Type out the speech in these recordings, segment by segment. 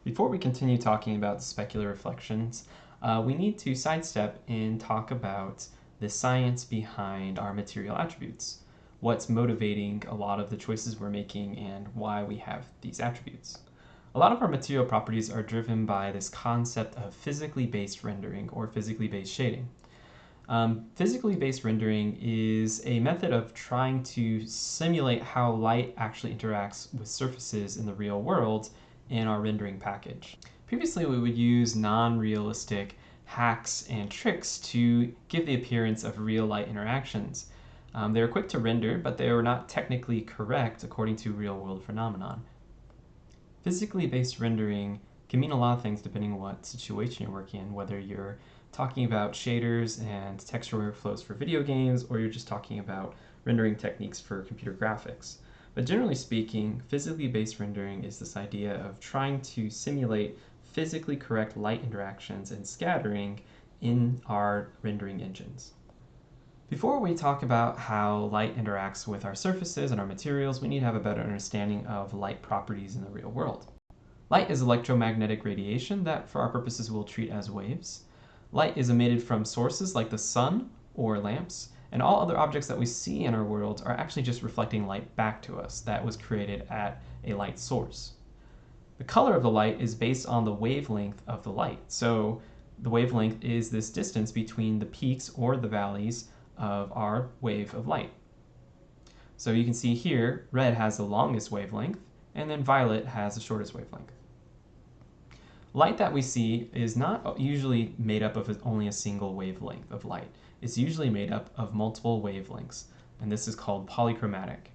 Before we continue talking about specular reflections, we need to sidestep and talk about the science behind our material attributes. What's motivating a lot of the choices we're making and why we have these attributes. A lot of our material properties are driven by this concept of physically based rendering or physically based shading. Physically based rendering is a method of trying to simulate how light actually interacts with surfaces in the real world in our rendering package. Previously, we would use non-realistic hacks and tricks to give the appearance of real light interactions. They were quick to render, but they were not technically correct according to real-world phenomenon. Physically based rendering can mean a lot of things depending on what situation you're working in, whether you're talking about shaders and texture workflows for video games, or you're just talking about rendering techniques for computer graphics. But generally speaking, physically based rendering is this idea of trying to simulate physically correct light interactions and scattering in our rendering engines. Before we talk about how light interacts with our surfaces and our materials, we need to have a better understanding of light properties in the real world. Light is electromagnetic radiation that, for our purposes, we'll treat as waves. Light is emitted from sources like the sun or lamps, and all other objects that we see in our world are actually just reflecting light back to us that was created at a light source. The color of the light is based on the wavelength of the light. So the wavelength is this distance between the peaks or the valleys of our wave of light. So you can see here, red has the longest wavelength, and then violet has the shortest wavelength. Light that we see is not usually made up of only a single wavelength of light. It's usually made up of multiple wavelengths, and this is called polychromatic.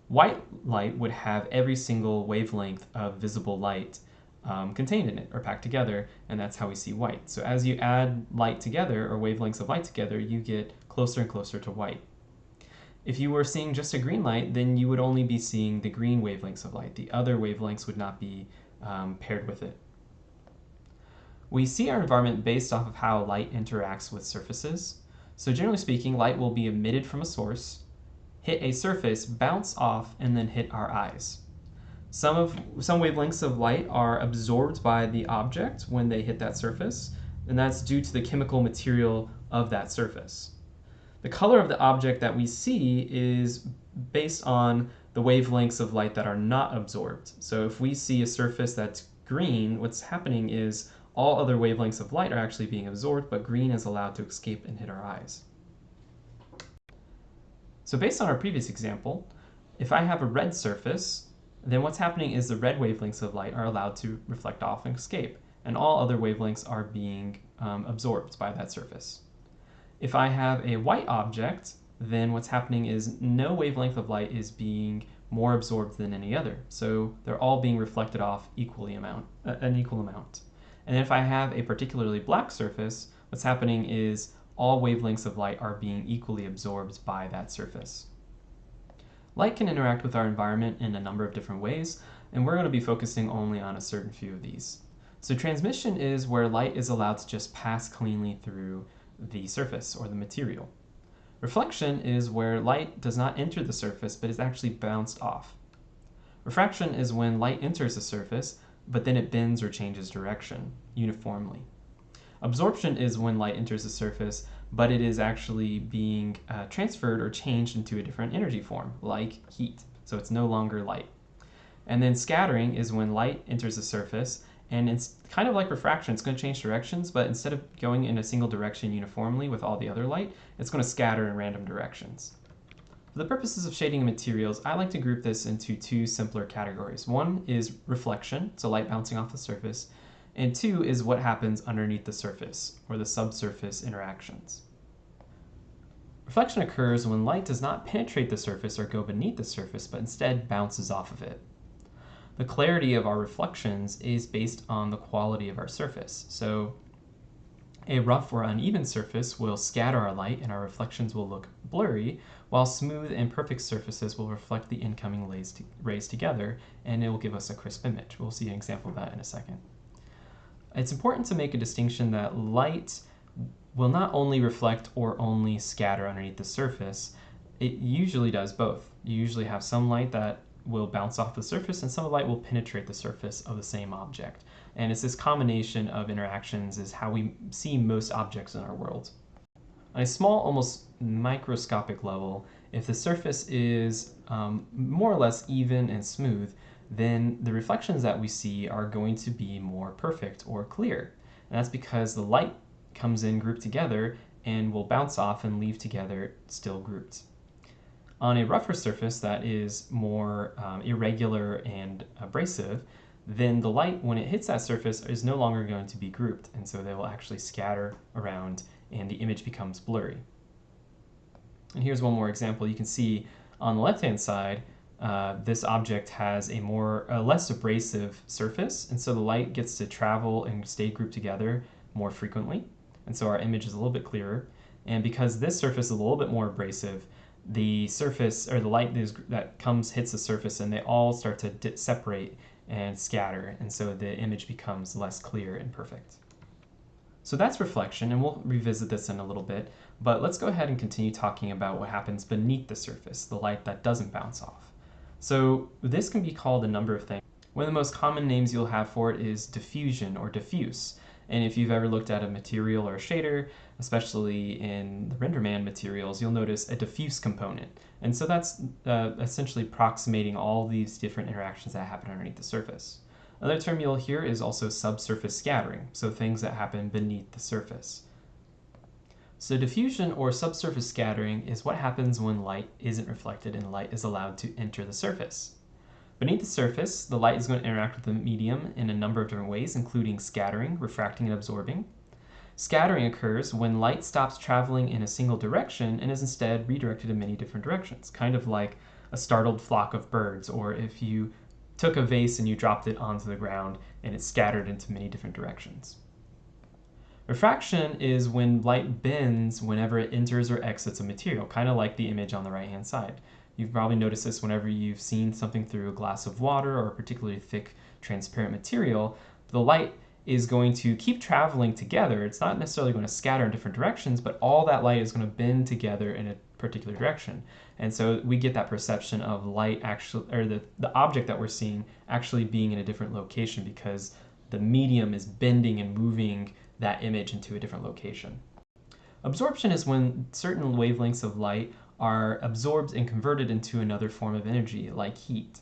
White light would have every single wavelength of visible light contained in it or packed together, and that's how we see white. So as you add light together, or wavelengths of light together, you get closer and closer to white. If you were seeing just a green light, then you would only be seeing the green wavelengths of light. The other wavelengths would not be paired with it. We see our environment based off of how light interacts with surfaces. So generally speaking, light will be emitted from a source, hit a surface, bounce off, and then hit our eyes. Some wavelengths of light are absorbed by the object when they hit that surface, and that's due to the chemical material of that surface. The color of the object that we see is based on the wavelengths of light that are not absorbed. So if we see a surface that's green, what's happening is all other wavelengths of light are actually being absorbed, but green is allowed to escape and hit our eyes. So based on our previous example, if I have a red surface, then what's happening is the red wavelengths of light are allowed to reflect off and escape, and all other wavelengths are being absorbed by that surface. If I have a white object, then what's happening is no wavelength of light is being more absorbed than any other, so they're all being reflected off an equal amount. And if I have a particularly black surface, what's happening is all wavelengths of light are being equally absorbed by that surface. Light can interact with our environment in a number of different ways, and we're going to be focusing only on a certain few of these. So transmission is where light is allowed to just pass cleanly through the surface or the material. Reflection is where light does not enter the surface but is actually bounced off. Refraction is when light enters the surface, but then it bends or changes direction uniformly. Absorption is when light enters the surface, but it is actually being transferred or changed into a different energy form, like heat, so it's no longer light. And then scattering is when light enters the surface, and it's kind of like refraction. It's going to change directions, but instead of going in a single direction uniformly with all the other light, it's going to scatter in random directions. For the purposes of shading materials, I like to group this into two simpler categories. One is reflection, so light bouncing off the surface, and two is what happens underneath the surface, or the subsurface interactions. Reflection occurs when light does not penetrate the surface or go beneath the surface, but instead bounces off of it. The clarity of our reflections is based on the quality of our surface. So a rough or uneven surface will scatter our light and our reflections will look blurry, while smooth and perfect surfaces will reflect the incoming rays together, and it will give us a crisp image. We'll see an example of that in a second. It's important to make a distinction that light will not only reflect or only scatter underneath the surface. It usually does both. You usually have some light that will bounce off the surface and some of the light will penetrate the surface of the same object. And it's this combination of interactions is how we see most objects in our world. On a small, almost microscopic level, if the surface is more or less even and smooth, then the reflections that we see are going to be more perfect or clear. And that's because the light comes in grouped together and will bounce off and leave together still grouped. On a rougher surface that is more irregular and abrasive, then the light, when it hits that surface, is no longer going to be grouped, and so they will actually scatter around and the image becomes blurry. And here's one more example. You can see on the left-hand side, this object has a less abrasive surface, and so the light gets to travel and stay grouped together more frequently, and so our image is a little bit clearer. And because this surface is a little bit more abrasive, the surface or the light that hits the surface, and they all start to separate and scatter, and so the image becomes less clear and perfect. So that's reflection, and we'll revisit this in a little bit, but let's go ahead and continue talking about what happens beneath the surface, the light that doesn't bounce off. So this can be called a number of things. One of the most common names you'll have for it is diffusion or diffuse. And if you've ever looked at a material or a shader, especially in the RenderMan materials, you'll notice a diffuse component. And so that's essentially approximating all these different interactions that happen underneath the surface. Another term you'll hear is also subsurface scattering, so things that happen beneath the surface. So diffusion or subsurface scattering is what happens when light isn't reflected and light is allowed to enter the surface. Beneath the surface, the light is going to interact with the medium in a number of different ways, including scattering, refracting, and absorbing. Scattering occurs when light stops traveling in a single direction and is instead redirected in many different directions, kind of like a startled flock of birds, or if you took a vase and you dropped it onto the ground and it scattered into many different directions. Refraction is when light bends whenever it enters or exits a material, kind of like the image on the right-hand side. You've probably noticed this whenever you've seen something through a glass of water or a particularly thick, transparent material. The light is going to keep traveling together. It's not necessarily going to scatter in different directions, but all that light is going to bend together in a particular direction. And so we get that perception of light actually, or the object that we're seeing actually being in a different location because the medium is bending and moving that image into a different location. Absorption is when certain wavelengths of light are absorbed and converted into another form of energy, like heat.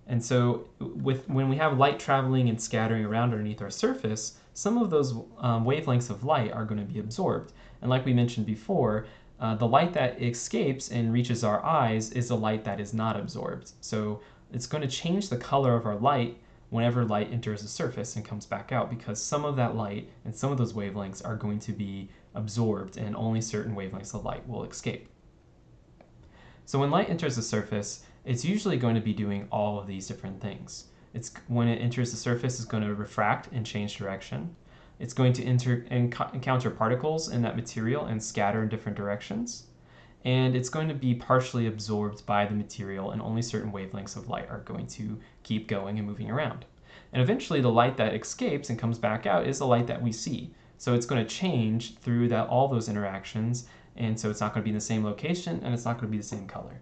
And so when we have light traveling and scattering around underneath our surface, some of those wavelengths of light are going to be absorbed. And like we mentioned before, the light that escapes and reaches our eyes is the light that is not absorbed. So it's going to change the color of our light whenever light enters the surface and comes back out, because some of that light and some of those wavelengths are going to be absorbed and only certain wavelengths of light will escape. So when light enters the surface, it's usually going to be doing all of these different things. When it enters the surface, it's going to refract and change direction. It's going to encounter particles in that material and scatter in different directions. And it's going to be partially absorbed by the material, and only certain wavelengths of light are going to keep going and moving around. And eventually the light that escapes and comes back out is the light that we see. So it's going to change through all those interactions, and so it's not going to be in the same location and it's not going to be the same color.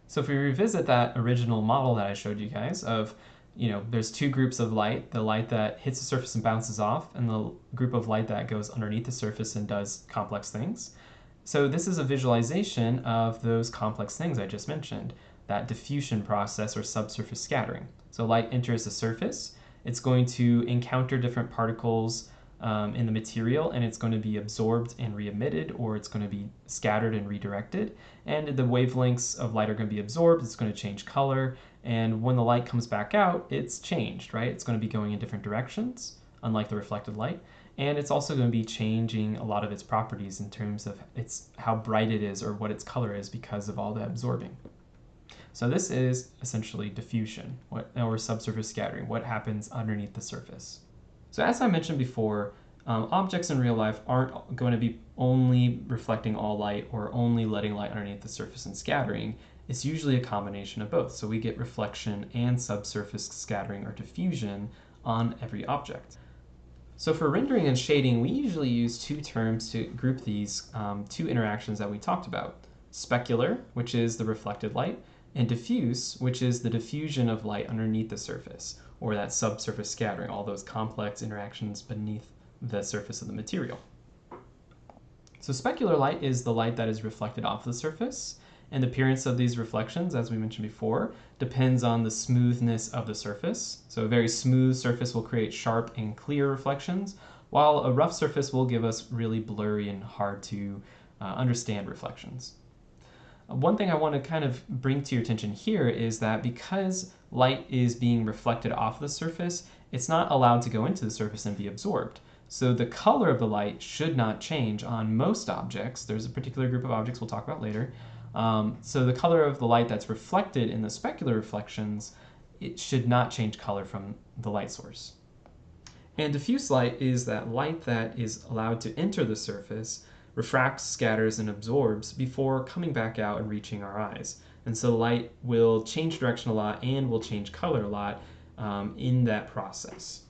So if we revisit that original model that I showed you guys of, there's two groups of light, the light that hits the surface and bounces off, and the group of light that goes underneath the surface and does complex things. So this is a visualization of those complex things I just mentioned, that diffusion process or subsurface scattering. So light enters the surface, it's going to encounter different particles in the material, and it's going to be absorbed and re-emitted, or it's going to be scattered and redirected. And the wavelengths of light are going to be absorbed, it's going to change color, and when the light comes back out, it's changed, right? It's going to be going in different directions, unlike the reflected light. And it's also going to be changing a lot of its properties in terms of how bright it is or what its color is because of all the absorbing. So this is essentially diffusion, or subsurface scattering, what happens underneath the surface. So as I mentioned before, objects in real life aren't going to be only reflecting all light or only letting light underneath the surface and scattering. It's usually a combination of both. So we get reflection and subsurface scattering or diffusion on every object. So for rendering and shading, we usually use two terms to group these two interactions that we talked about. Specular, which is the reflected light, and diffuse, which is the diffusion of light underneath the surface, or that subsurface scattering, all those complex interactions beneath the surface of the material. So specular light is the light that is reflected off the surface, and the appearance of these reflections, as we mentioned before, depends on the smoothness of the surface. So a very smooth surface will create sharp and clear reflections, while a rough surface will give us really blurry and hard to understand reflections. One thing I want to kind of bring to your attention here is that because light is being reflected off the surface, it's not allowed to go into the surface and be absorbed. So the color of the light should not change on most objects. There's a particular group of objects we'll talk about later. So the color of the light that's reflected in the specular reflections, it should not change color from the light source. And diffuse light is that light that is allowed to enter the surface, refracts, scatters, and absorbs before coming back out and reaching our eyes. And so light will change direction a lot and will change color a lot in that process.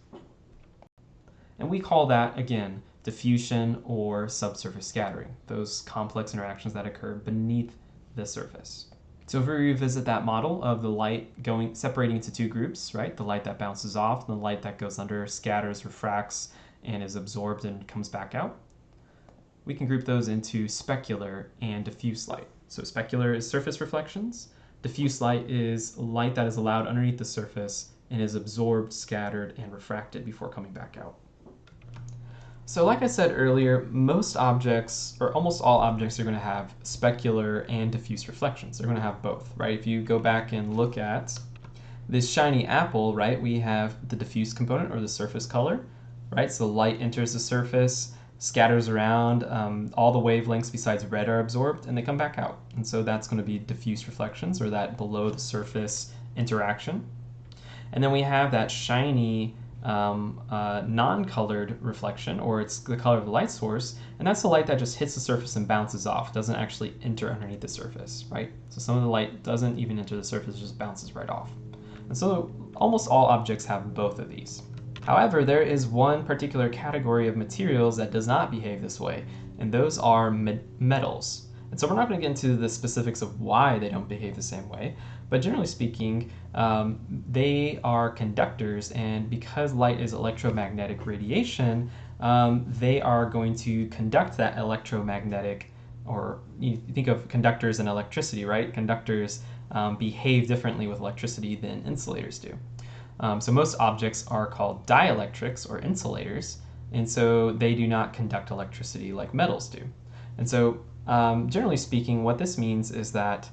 And we call that, again, diffusion or subsurface scattering, those complex interactions that occur beneath the surface. So if we revisit that model of the light separating into two groups, right? The light that bounces off and the light that goes under, scatters, refracts, and is absorbed and comes back out. We can group those into specular and diffuse light. So specular is surface reflections. Diffuse light is light that is allowed underneath the surface and is absorbed, scattered, and refracted before coming back out. So like I said earlier, most objects, or almost all objects, are going to have specular and diffuse reflections. They're going to have both, right? If you go back and look at this shiny apple, right, we have the diffuse component, or the surface color, right? So light enters the surface, scatters around, all the wavelengths besides red are absorbed, and they come back out. And so that's going to be diffuse reflections, or that below the surface interaction. And then we have that shiny non-colored reflection, or it's the color of the light source, and that's the light that just hits the surface and bounces off, doesn't actually enter underneath the surface, right? So some of the light doesn't even enter the surface, it just bounces right off. And so almost all objects have both of these. However, there is one particular category of materials that does not behave this way, and those are metals. And so we're not going to get into the specifics of why they don't behave the same way, but generally speaking, they are conductors, and because light is electromagnetic radiation, they are going to conduct that electromagnetic, or you think of conductors and electricity, right? Conductors behave differently with electricity than insulators do. So most objects are called dielectrics, or insulators, and so they do not conduct electricity like metals do. And so generally speaking, what this means is that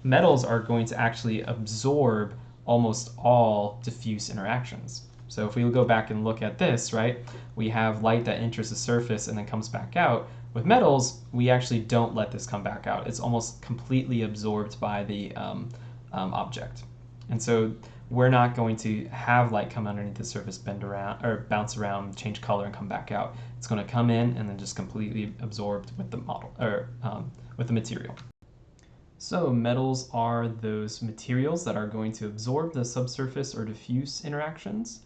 metals are going to actually absorb almost all diffuse interactions. So if we go back and look at this, right, we have light that enters the surface and then comes back out. With metals, we actually don't let this come back out. It's almost completely absorbed by the object. And so we're not going to have light come underneath the surface, bend around, or bounce around, change color, and come back out. It's going to come in and then just completely absorbed with the model, or with the material. So metals are those materials that are going to absorb the subsurface or diffuse interactions,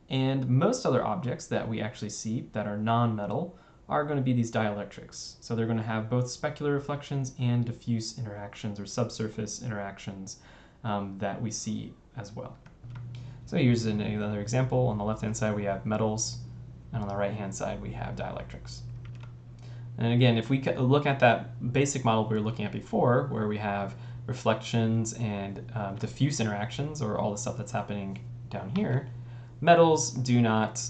and most other objects that we actually see that are non-metal are going to be these dielectrics. So they're going to have both specular reflections and diffuse interactions, or subsurface interactions, that we see as well. So here's another example. On the left-hand side we have metals, and on the right-hand side we have dielectrics. And again, if we look at that basic model we were looking at before, where we have reflections and diffuse interactions, or all the stuff that's happening down here, metals do not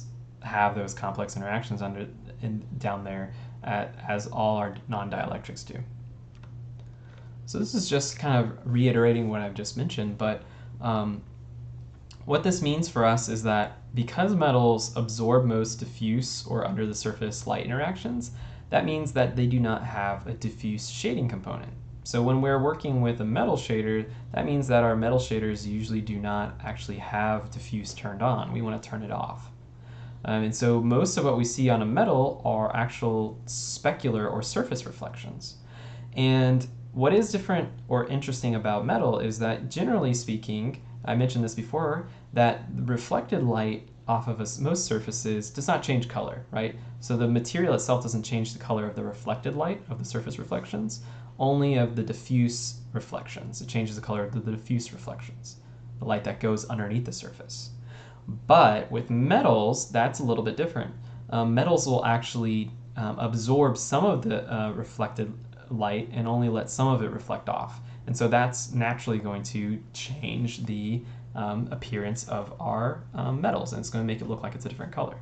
have those complex interactions down there as all our non-dielectrics do. So this is just kind of reiterating what I've just mentioned, but what this means for us is that because metals absorb most diffuse or under the surface light interactions, that means that they do not have a diffuse shading component. So when we're working with a metal shader, that means that our metal shaders usually do not actually have diffuse turned on. We want to turn it off. And so most of what we see on a metal are actual specular or surface reflections. And what is different or interesting about metal is that, generally speaking, I mentioned this before, that reflected light off of most surfaces does not change color, right? So the material itself doesn't change the color of the reflected light of the surface reflections. only of the diffuse reflections. It changes the color of the diffuse reflections, the light that goes underneath the surface. But with metals, that's a little bit different. Metals will actually absorb some of the reflected light and only let some of it reflect off. And so that's naturally going to change the appearance of our metals, and it's going to make it look like it's a different color.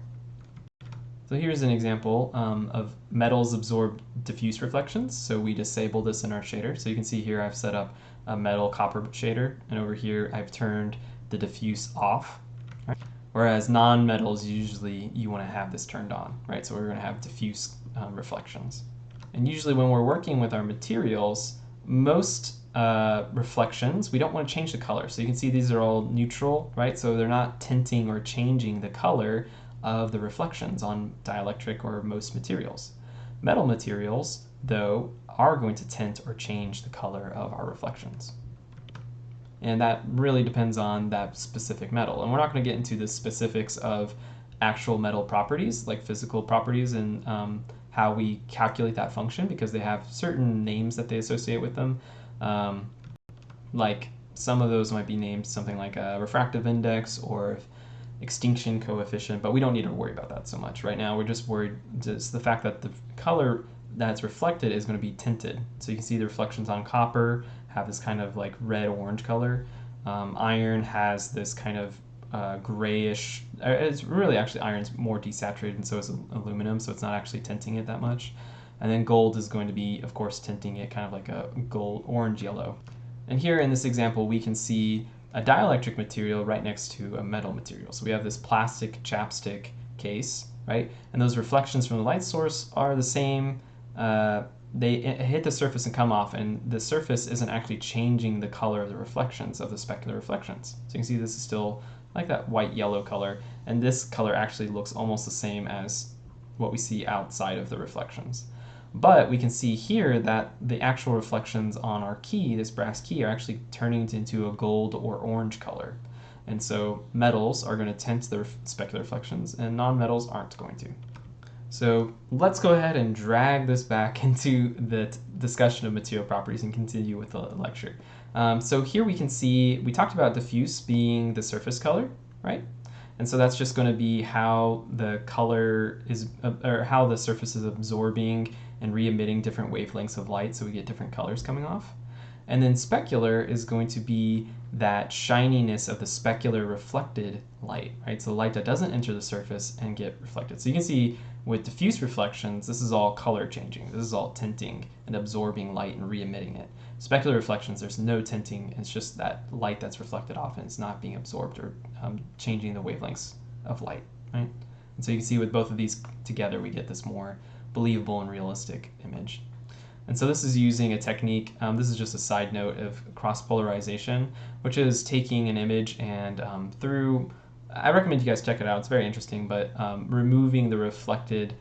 So here's an example of metals absorb diffuse reflections. So we disable this in our shader. So you can see here I've set up a metal copper shader, and over here I've turned the diffuse off. Right? Whereas non-metals, usually you want to have this turned on, right? So we're going to have diffuse reflections. And usually when we're working with our materials, most reflections, we don't want to change the color. So you can see these are all neutral, right? So they're not tinting or changing the color of the reflections on dielectric or most materials. Metal materials, though, are going to tint or change the color of our reflections. And that really depends on that specific metal. And we're not going to get into the specifics of actual metal properties, like physical properties, and how we calculate that function, because they have certain names that they associate with them. Like some of those might be named something like a refractive index or extinction coefficient, but we don't need to worry about that so much. Right now we're just worried just the fact that the color that's reflected is going to be tinted. So you can see the reflections on copper have this kind of like red-orange color. Iron has this kind of grayish, it's really actually iron's more desaturated, and so is aluminum, so it's not actually tinting it that much. And then gold is going to be, of course, tinting it kind of like a gold orange yellow. And here in this example we can see a dielectric material right next to a metal material. So we have this plastic chapstick case, right? And those reflections from the light source are the same. They hit the surface and come off, and the surface isn't actually changing the color of the reflections, of the specular reflections. So you can see this is still like that white-yellow color, and this color actually looks almost the same as what we see outside of the reflections. But we can see here that the actual reflections on our key, this brass key, are actually turning into a gold or orange color. And so metals are going to tint their specular reflections, and non-metals aren't going to. So let's go ahead and drag this back into the discussion of material properties and continue with the lecture. So here we can see, we talked about diffuse being the surface color, right? And so that's just going to be how the color is, or how the surface is absorbing and re-emitting different wavelengths of light, so we get different colors coming off. And then specular is going to be that shininess of the specular reflected light, right? So light that doesn't enter the surface and get reflected. So you can see with diffuse reflections, this is all color changing. This is all tinting and absorbing light and re-emitting it. Specular reflections, there's no tinting. It's just that light that's reflected off and it's not being absorbed or changing the wavelengths of light, right? And so you can see with both of these together, we get this more believable and realistic image. And so this is using a technique, this is just a side note of cross-polarization, which is taking an image and I recommend you guys check it out, it's very interesting, but removing the reflected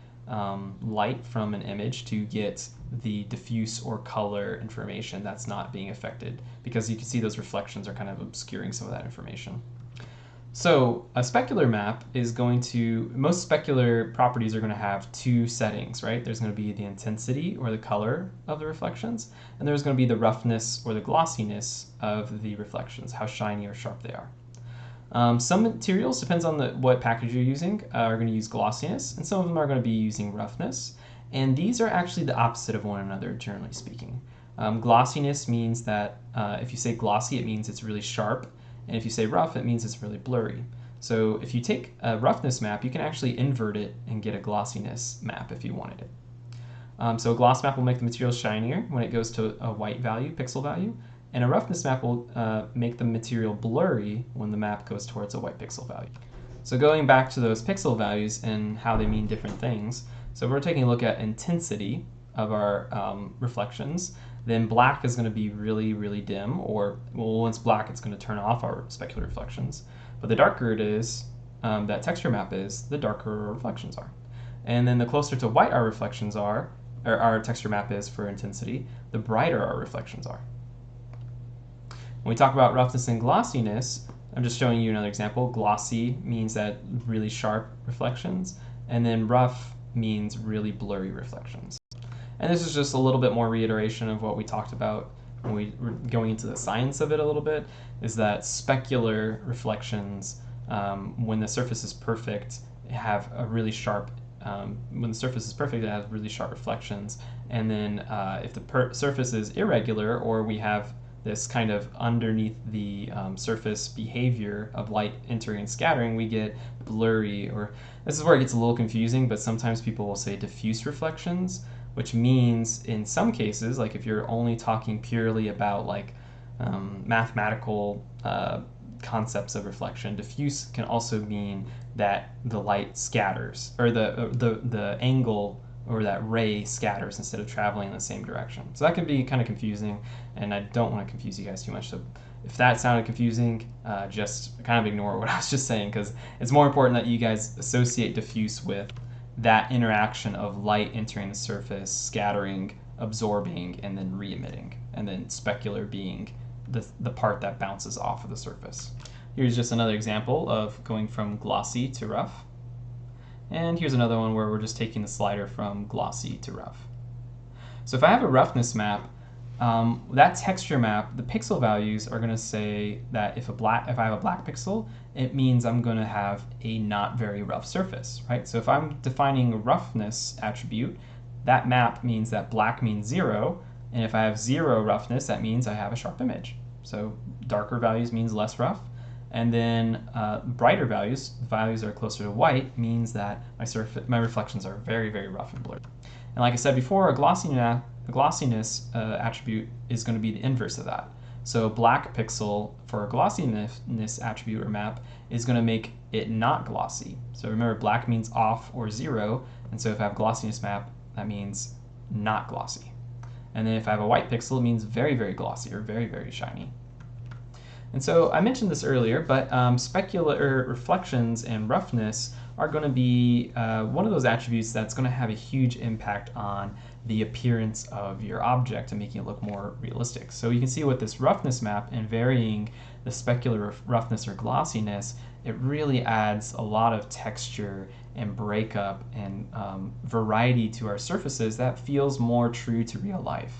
light from an image to get the diffuse or color information that's not being affected, because you can see those reflections are kind of obscuring some of that information. So a specular map is going to, most specular properties are going to have two settings, right? There's going to be the intensity or the color of the reflections, and there's going to be the roughness or the glossiness of the reflections, how shiny or sharp they are. Some materials, depends on what package you're using, are going to use glossiness, and some of them are going to be using roughness. And these are actually the opposite of one another, generally speaking. Glossiness means that if you say glossy, it means it's really sharp. And if you say rough, it means it's really blurry. So if you take a roughness map, you can actually invert it and get a glossiness map if you wanted it. So a gloss map will make the material shinier when it goes to a white value, pixel value, and a roughness map will make the material blurry when the map goes towards a white pixel value. So going back to those pixel values and how they mean different things, so if we're taking a look at intensity of our reflections, then black is going to be really, really dim, or well, once black, it's going to turn off our specular reflections. But the darker it is, that texture map is, the darker our reflections are. And then the closer to white our reflections are, or our texture map is for intensity, the brighter our reflections are. When we talk about roughness and glossiness, I'm just showing you another example. Glossy means that really sharp reflections, and then rough means really blurry reflections. And this is just a little bit more reiteration of what we talked about when we were going into the science of it a little bit, is that specular reflections, when the surface is perfect, have a really sharp, when the surface is perfect, it has really sharp reflections. And then if the surface is irregular, or we have this kind of underneath the surface behavior of light entering and scattering, we get blurry, or this is where it gets a little confusing, but sometimes people will say diffuse reflections, which means in some cases, like if you're only talking purely about like mathematical concepts of reflection, diffuse can also mean that the light scatters, or the angle or that ray scatters instead of traveling in the same direction. So that can be kind of confusing, and I don't want to confuse you guys too much. So if that sounded confusing, just kind of ignore what I was just saying, because it's more important that you guys associate diffuse with that interaction of light entering the surface, scattering, absorbing, and then re-emitting, and then specular being the part that bounces off of the surface. Here's just another example of going from glossy to rough. And here's another one where we're just taking the slider from glossy to rough. So if I have a roughness map, that texture map, the pixel values are going to say that if I have a black pixel, it means I'm going to have a not very rough surface, right? So if I'm defining a roughness attribute, that map means that black means 0, and if I have 0 roughness, that means I have a sharp image. So darker values means less rough. And then brighter values that are closer to white, means that my reflections are very, very rough and blurry. And like I said before, a glossiness attribute is going to be the inverse of that. So black pixel for a glossiness attribute or map is going to make it not glossy. So remember, black means off or 0, and so if I have glossiness map, that means not glossy. And then if I have a white pixel, it means very, very glossy or very, very shiny. And so I mentioned this earlier, but specular reflections and roughness are going to be one of those attributes that's going to have a huge impact on the appearance of your object and making it look more realistic. So you can see with this roughness map and varying the specular roughness or glossiness, it really adds a lot of texture and breakup and variety to our surfaces that feels more true to real life.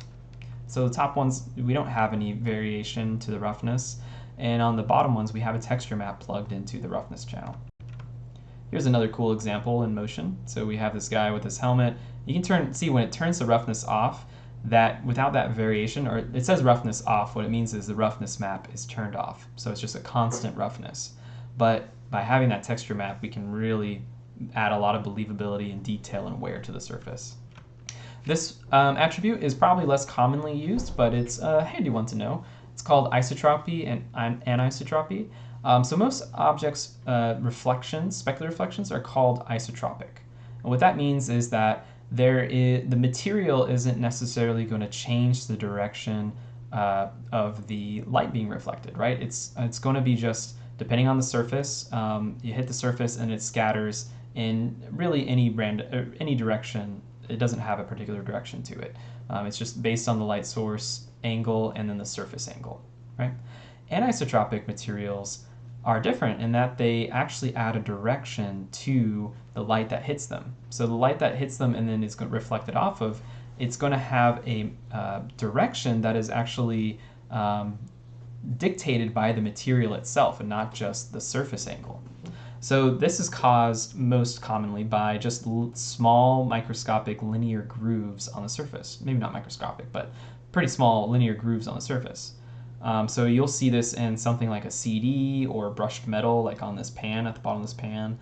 So the top ones, we don't have any variation to the roughness, and on the bottom ones, we have a texture map plugged into the roughness channel. Here's another cool example in motion. So we have this guy with this helmet. You can see when it turns the roughness off, that without that variation, or it says roughness off, what it means is the roughness map is turned off. So it's just a constant roughness. But by having that texture map, we can really add a lot of believability and detail and wear to the surface. This attribute is probably less commonly used, but it's a handy one to know. It's called isotropy and anisotropy. So most objects' specular reflections are called isotropic. And what that means is that the material isn't necessarily going to change the direction of the light being reflected, right? It's going to be just, depending on the surface, you hit the surface and it scatters in really any direction. It doesn't have a particular direction to it. It's just based on the light source angle and then the surface angle, right? Anisotropic materials are different in that they actually add a direction to the light that hits them. So the light that hits them and then is reflected off of, it's going to have a direction that is actually dictated by the material itself and not just the surface angle. So this is caused most commonly by just small microscopic linear grooves on the surface. Maybe not microscopic, but pretty small linear grooves on the surface. So you'll see this in something like a CD or brushed metal, like on this pan, at the bottom of this pan,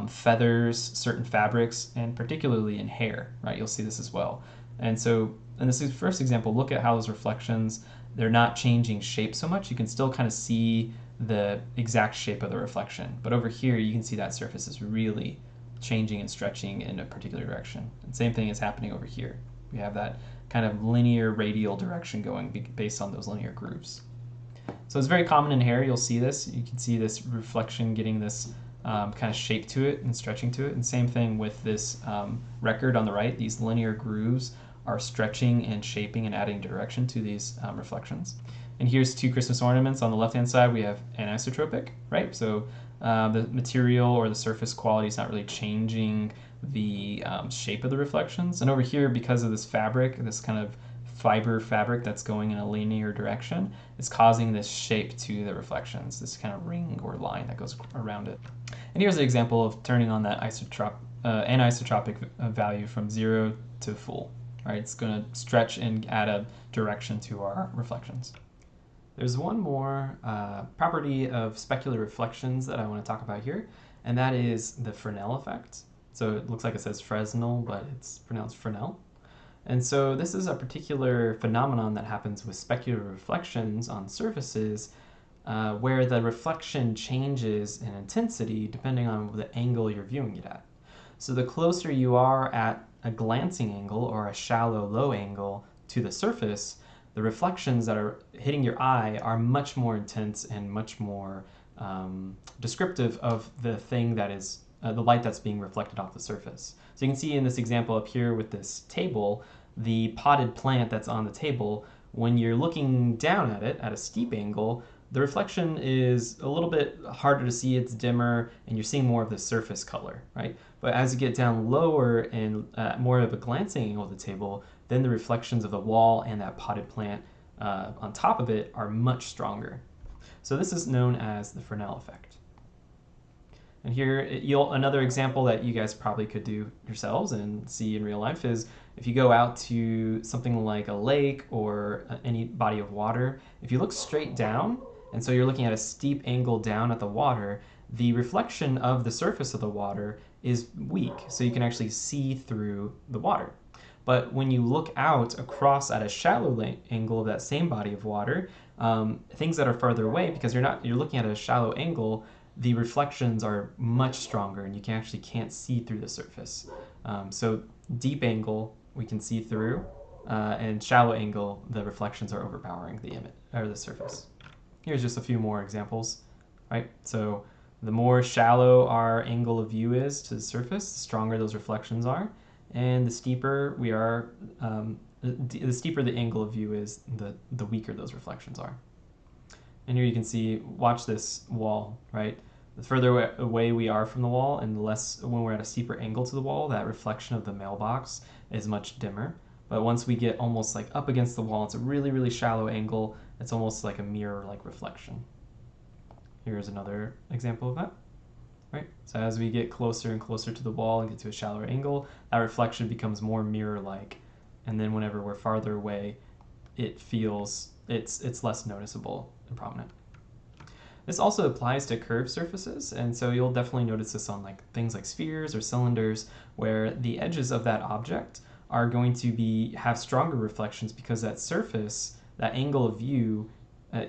feathers, certain fabrics, and particularly in hair, right? You'll see this as well. And so in this first example, look at how those reflections, they're not changing shape so much. You can still kind of see the exact shape of the reflection. But over here, you can see that surface is really changing and stretching in a particular direction. And same thing is happening over here. We have that kind of linear radial direction going based on those linear grooves. So it's very common in hair. You'll see this. You can see this reflection getting this kind of shape to it and stretching to it. And same thing with this record on the right. These linear grooves are stretching and shaping and adding direction to these reflections. And here's two Christmas ornaments. On the left-hand side, we have anisotropic, right? So The material or the surface quality is not really changing the shape of the reflections. And over here, because of this fabric, this kind of fiber fabric that's going in a linear direction, is causing this shape to the reflections, this kind of ring or line that goes around it. And here's an example of turning on that anisotropic value from 0 to full. Right? It's going to stretch and add a direction to our reflections. There's one more property of specular reflections that I want to talk about here, and that is the Fresnel effect. So it looks like it says Fresnel, but it's pronounced Fresnel. And so this is a particular phenomenon that happens with specular reflections on surfaces where the reflection changes in intensity depending on the angle you're viewing it at. So the closer you are at a glancing angle or a shallow low angle to the surface, the reflections that are hitting your eye are much more intense and much more descriptive of the thing that is the light that's being reflected off the surface. So you can see in this example up here with this table, the potted plant that's on the table, when you're looking down at it at a steep angle, the reflection is a little bit harder to see, it's dimmer, and you're seeing more of the surface color, right? But as you get down lower and more of a glancing angle of the table, then the reflections of the wall and that potted plant on top of it are much stronger. So this is known as the Fresnel effect. And here, another example that you guys probably could do yourselves and see in real life is if you go out to something like a lake or any body of water, if you look straight down, and so you're looking at a steep angle down at the water, the reflection of the surface of the water is weak, so you can actually see through the water. But when you look out across at a shallow angle of that same body of water, things that are farther away, because you're looking at a shallow angle, the reflections are much stronger and you actually can't see through the surface. So deep angle we can see through, and shallow angle the reflections are overpowering the image or the surface. Here's just a few more examples, right? So the more shallow our angle of view is to the surface, the stronger those reflections are, and the steeper we are, the steeper the angle of view is, the weaker those reflections are. And here you can see, watch this wall, right? The further away we are from the wall and the less, when we're at a steeper angle to the wall, that reflection of the mailbox is much dimmer. But once we get almost like up against the wall, it's a really, really shallow angle. It's almost like a mirror-like reflection. Here's another example of that, right? So as we get closer and closer to the wall and get to a shallower angle, that reflection becomes more mirror-like. And then whenever we're farther away, it feels, it's less noticeable and prominent. This also applies to curved surfaces, and so you'll definitely notice this on like things like spheres or cylinders, where the edges of that object are going to have stronger reflections because that surface, that angle of view,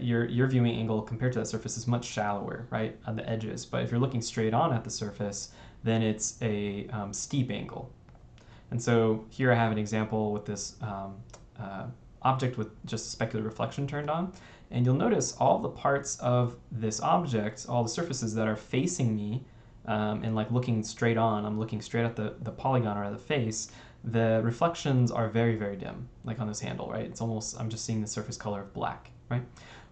your viewing angle compared to that surface is much shallower, right, on the edges. But if you're looking straight on at the surface, then it's a steep angle. And so here I have an example with this object with just specular reflection turned on. And you'll notice all the parts of this object, all the surfaces that are facing me, and like looking straight on, I'm looking straight at the polygon or the face, the reflections are very, very dim, like on this handle, right? It's almost, I'm just seeing the surface color of black, right?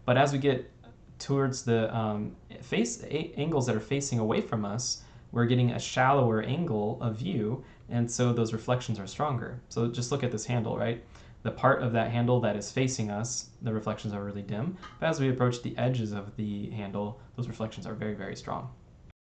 But as we get towards the angles that are facing away from us, we're getting a shallower angle of view, and so those reflections are stronger. So just look at this handle, right? The part of that handle that is facing us, the reflections are really dim. But as we approach the edges of the handle, those reflections are very, very strong.